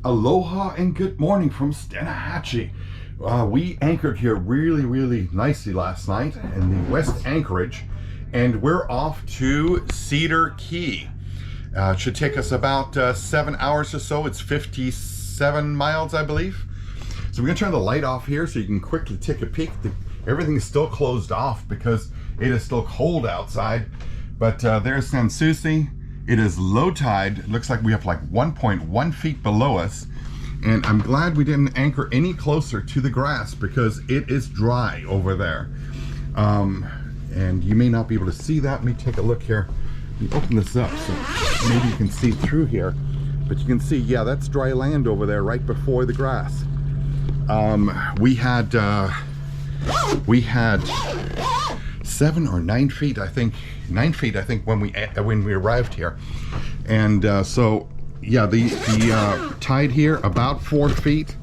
Aloha and good morning from Steinhatchee. We anchored here really nicely last night in the West Anchorage, and we're off to Cedar Key. It should take us about 7 hours or so. It's 57 miles, I believe. So we're gonna turn the light off here so you can quickly take a peek. Everything's still closed off because it is still cold outside. But there's Sanssouci. It is low tide. It looks like we have like 1.1 feet below us. And I'm glad we didn't anchor any closer to the grass because it is dry over there. And you may not be able to see that. Let me take a look here. Let me open this up so maybe you can see through here. But you can see, yeah, that's dry land over there right before the grass. We had 7 or 9 feet, I think. 9 feet, I think, when we arrived here. And so yeah, the tide here about 4 feet,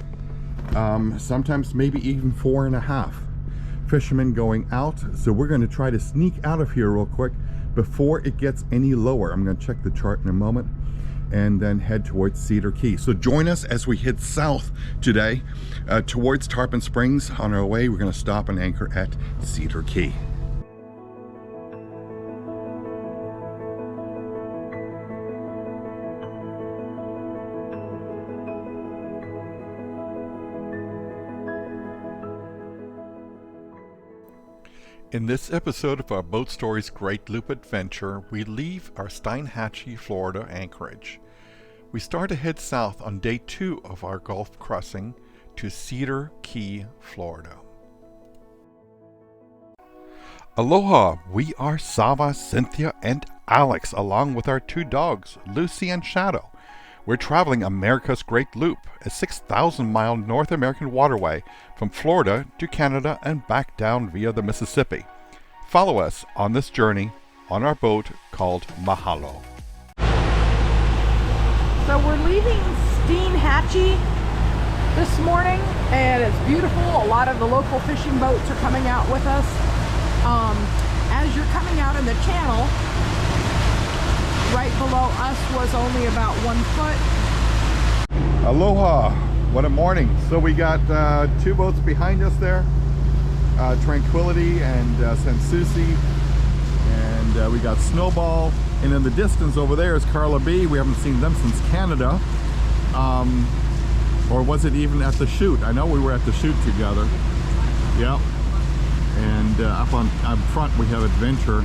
sometimes maybe even 4.5. Fishermen going out, so we're going to try to sneak out of here real quick before it gets any lower. I'm going to check the chart in a moment and then head towards Cedar Key. So join us as we head south today towards Tarpon Springs. On our way, we're going to stop and anchor at Cedar Key. In this episode of our Boat Stories Great Loop Adventure, we leave our Steinhatchee, Florida anchorage. We start to head south on day 2 of our Gulf crossing to Cedar Key, Florida. Aloha! We are Sava, Cynthia, and Alex, along with our 2 dogs, Lucy and Shadow. We're traveling America's Great Loop, a 6,000-mile North American waterway from Florida to Canada and back down via the Mississippi. Follow us on this journey on our boat called Mahalo. So we're leaving Steinhatchee this morning, and it's beautiful. A lot of the local fishing boats are coming out with us. As you're coming out in the channel, right below us was only about 1 foot. Aloha! What a morning. So we got 2 boats behind us there, Tranquility and Sanssouci, and we got Snowball, and in the distance over there is Carla B. We haven't seen them since Canada, or was it even at the shoot? I know we were at the shoot together. Yep. And up front we have Adventure.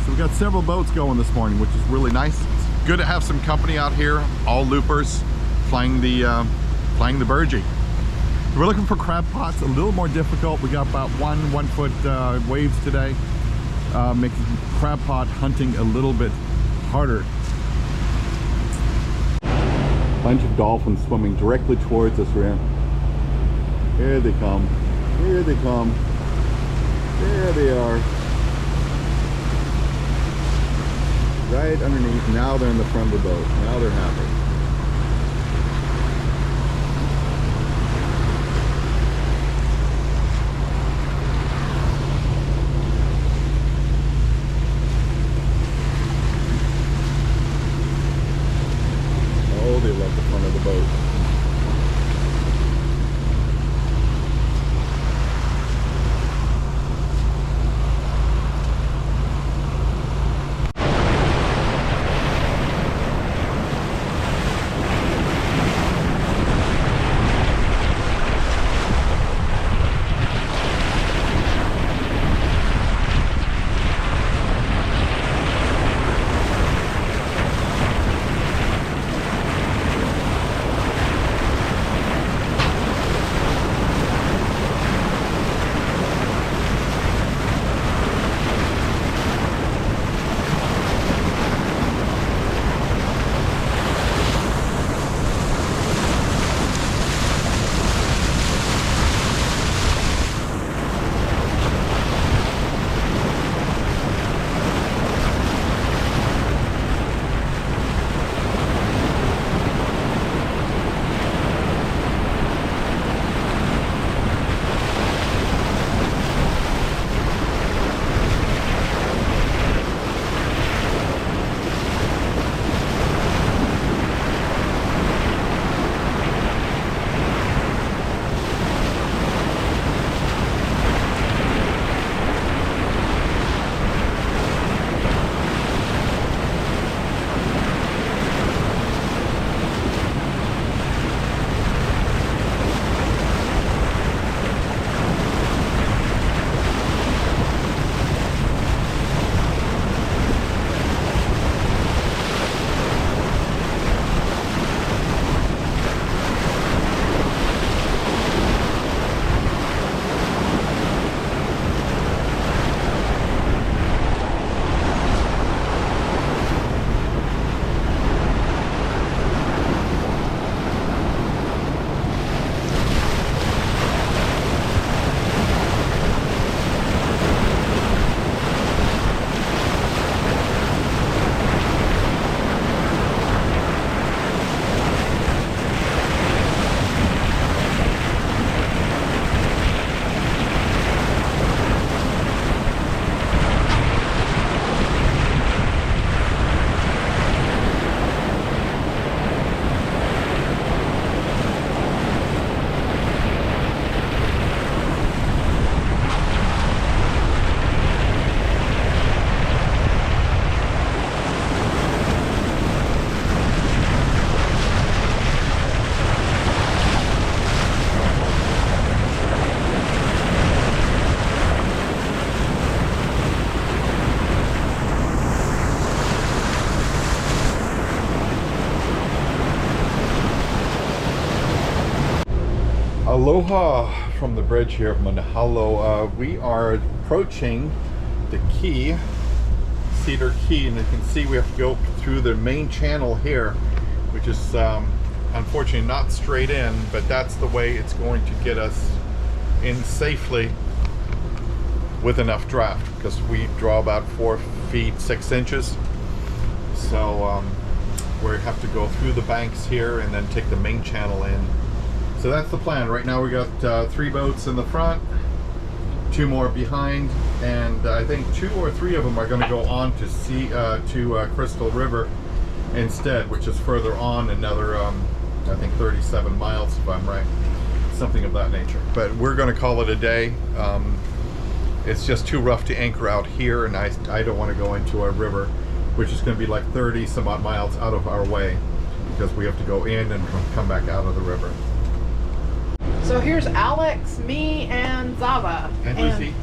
So we got several boats going this morning, which is really nice. It's good to have some company out here, all loopers, flying the burgee. We're looking for crab pots, a little more difficult. We got about 1 foot waves today, making crab pot hunting a little bit harder. Bunch of dolphins swimming directly towards us here. Here they come. Here they come. There they are. Right underneath. Now they're in the front of the boat. Now they're happy. Oh, they love the front of the boat. Aloha from the bridge here of Mahalo. We are approaching the key, Cedar Key, and you can see we have to go through the main channel here, which is unfortunately not straight in, but that's the way it's going to get us in safely with enough draft, because we draw about 4 feet 6 inches. So we have to go through the banks here and then take the main channel in. So that's the plan. Right now we got 3 boats in the front, 2 more behind, and I think 2 or 3 of them are going to go on to Crystal River instead, which is further on, another I think 37 miles if I'm right, something of that nature. But we're going to call it a day. It's just too rough to anchor out here, and I don't want to go into a river which is going to be like 30 some odd miles out of our way, because we have to go in and come back out of the river. So here's Alex, me, and Zava. And Lucy.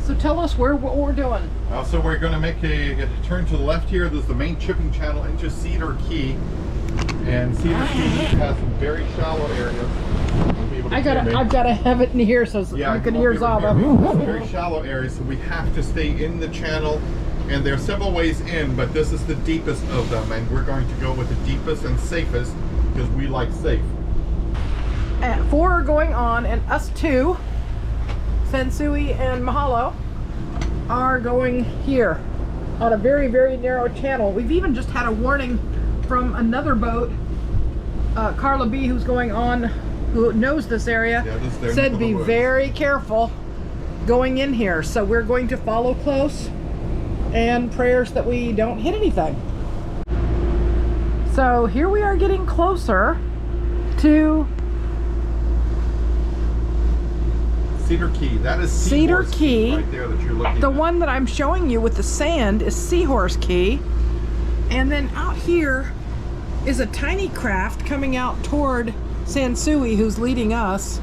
So tell us what we're doing. So we're going to make a turn to the left here. This is the main chipping channel into Cedar Key. And Cedar Key has some very shallow areas. I've got to have it in here so you can hear Zava. Very shallow areas, so we have to stay in the channel. And there are several ways in, but this is the deepest of them. And we're going to go with the deepest and safest because we like safe. And 4 are going on, and us 2, CYNTHIA and Mahalo, are going here on a very, very narrow channel. We've even just had a warning from another boat, Carla B, who's going on, who knows this area, said be very careful going in here. So we're going to follow close, and prayers that we don't hit anything. So here we are getting closer to Cedar Key. That is Cedar Key. Right there that you're looking The at. one that I'm showing you with the sand is Seahorse Key. And then out here is a tiny craft coming out toward CYNTHIA, who's leading us.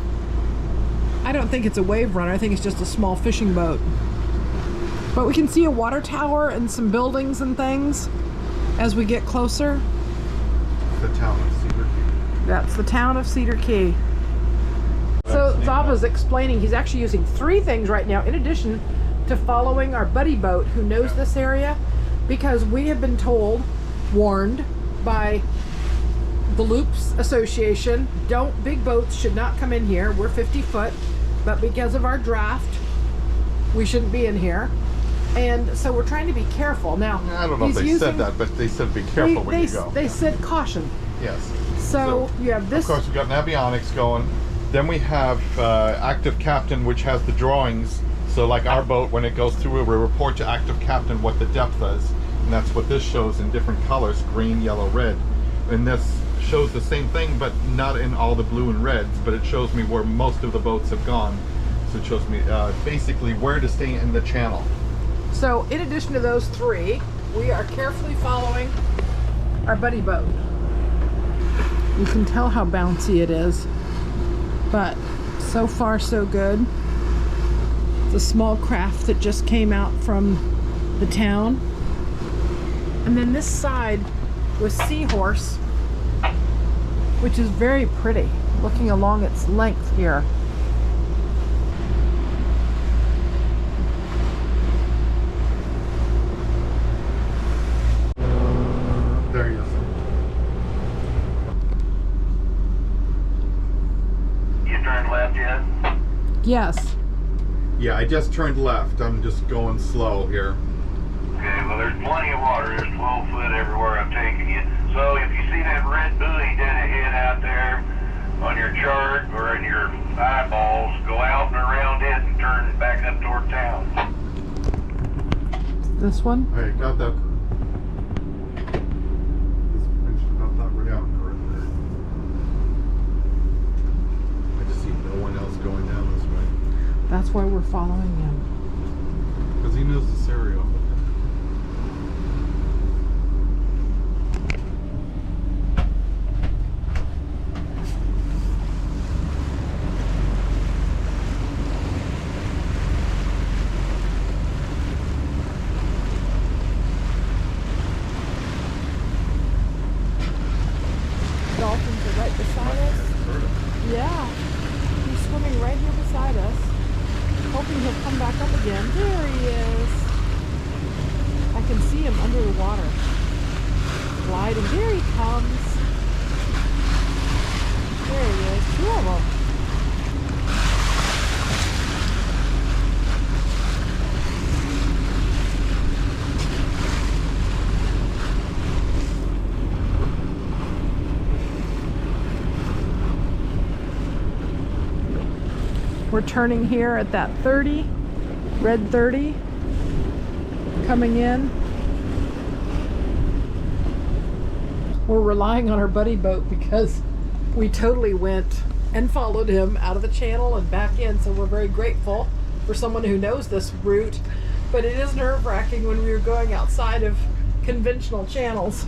I don't think it's a wave runner. I think it's just a small fishing boat. But we can see a water tower and some buildings and things as we get closer. The town of Cedar Key. That's the town of Cedar Key. So Zava's explaining he's actually using 3 things right now in addition to following our buddy boat who knows this area, because we have been warned by the Loops Association, big boats should not come in here. We're 50 foot, but because of our draft, we shouldn't be in here. And so we're trying to be careful. Now, I don't know if they said that, but they said be careful when you go. They said caution. Yes. So you have this. Of course, we've got navionics going. Then we have active captain, which has the drawings. So like our boat, when it goes through, we report to active captain what the depth is. And that's what this shows in different colors, green, yellow, red. And this shows the same thing, but not in all the blue and reds, but it shows me where most of the boats have gone. So it shows me basically where to stay in the channel. So in addition to those 3, we are carefully following our buddy boat. You can tell how bouncy it is, but so far so good. It's a small craft that just came out from the town. And then this side was Seahorse, which is very pretty, looking along its length here. There he is. You turned left yet? Yes. Yeah, I just turned left. I'm just going slow here. Okay, well there's plenty of water. There's 12 foot everywhere I'm taking you. So if you see that red buoy dead ahead out there on your chart or in your eyeballs, go out and around it and turn back up toward town. This one? All right, got that. I just see no one else going down this way. That's why we're following him. Because he knows this area. Dolphins are right beside us. Yeah. swimming right here beside us. Hoping he'll come back up again. There he is. I can see him under the water. Gliding. There he comes. There he is. Two of them. We're turning here at that 30, red 30, coming in. We're relying on our buddy boat because we totally went and followed him out of the channel and back in, so we're very grateful for someone who knows this route, but it is nerve-wracking when we were going outside of conventional channels.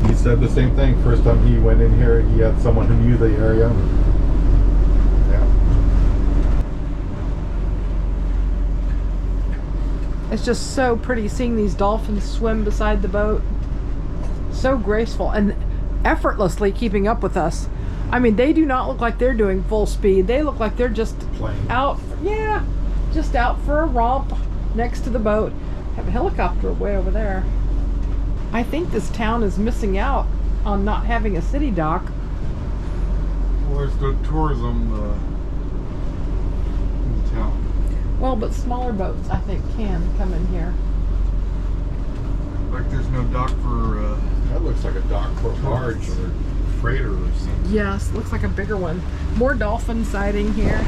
He said the same thing. First time he went in here, he had someone who knew the area. Yeah. It's just so pretty seeing these dolphins swim beside the boat. So graceful and effortlessly keeping up with us. I mean, they do not look like they're doing full speed. They look like they're just Playing. out, yeah, just out for a romp next to the boat. Have a helicopter way over there. I think this town is missing out on not having a city dock. Well, there's the tourism in the town. Well, but smaller boats, I think, can come in here. Like there's no dock for That looks like a dock for a barge or freighter or something. Yes, looks like a bigger one. More dolphin sighting here.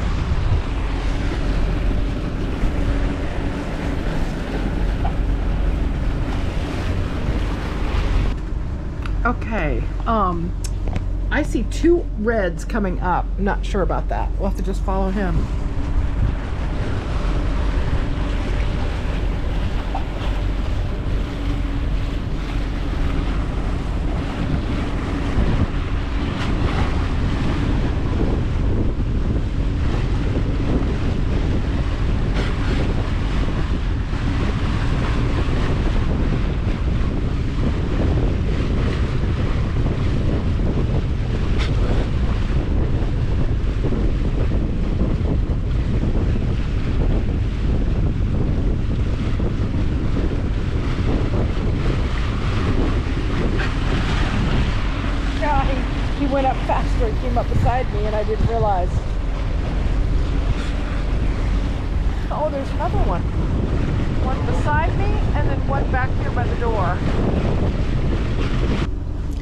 Okay, I see two reds coming up. Not sure about that. We'll have to just follow him. He went up faster and came up beside me and I didn't realize. Oh, there's another one. One beside me and then one back here by the door.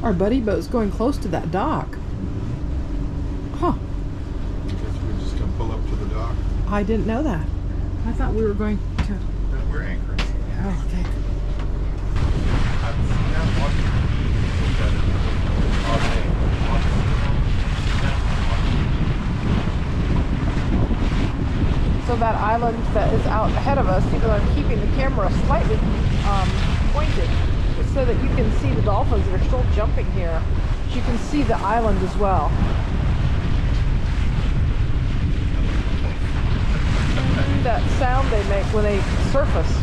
Our buddy boat's going close to that dock. Huh. I guess we're just gonna pull up to the dock. I didn't know that. I thought we were going to... Then we're anchoring. Oh, okay. I've seen that one. So that island that is out ahead of us, even though I'm keeping the camera slightly pointed, is so that you can see the dolphins that are still jumping here. You can see the island as well. That sound they make when they surface.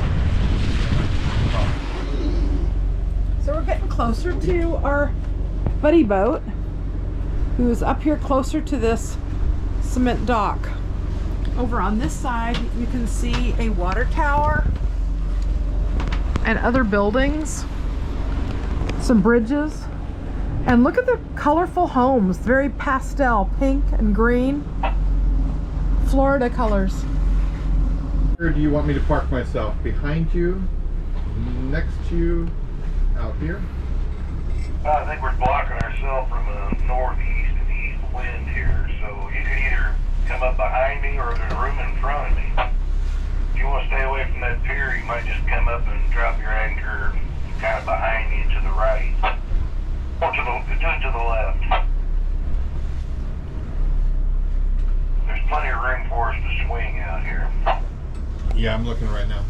So we're getting closer to our buddy boat, who is up here closer to this cement dock. Over on this side, you can see a water tower and other buildings, some bridges, and look at the colorful homes, very pastel, pink and green, Florida colors. Where do you want me to park myself? Behind you? Next to you? Out here? I think we're blocking ourselves from a northeast and east wind here, so you can either come up behind me or there's room in front of me. If you want to stay away from that pier, you might just come up and drop your anchor kind of behind you to the right. Or just to the left. There's plenty of room for us to swing out here. Yeah, I'm looking right now.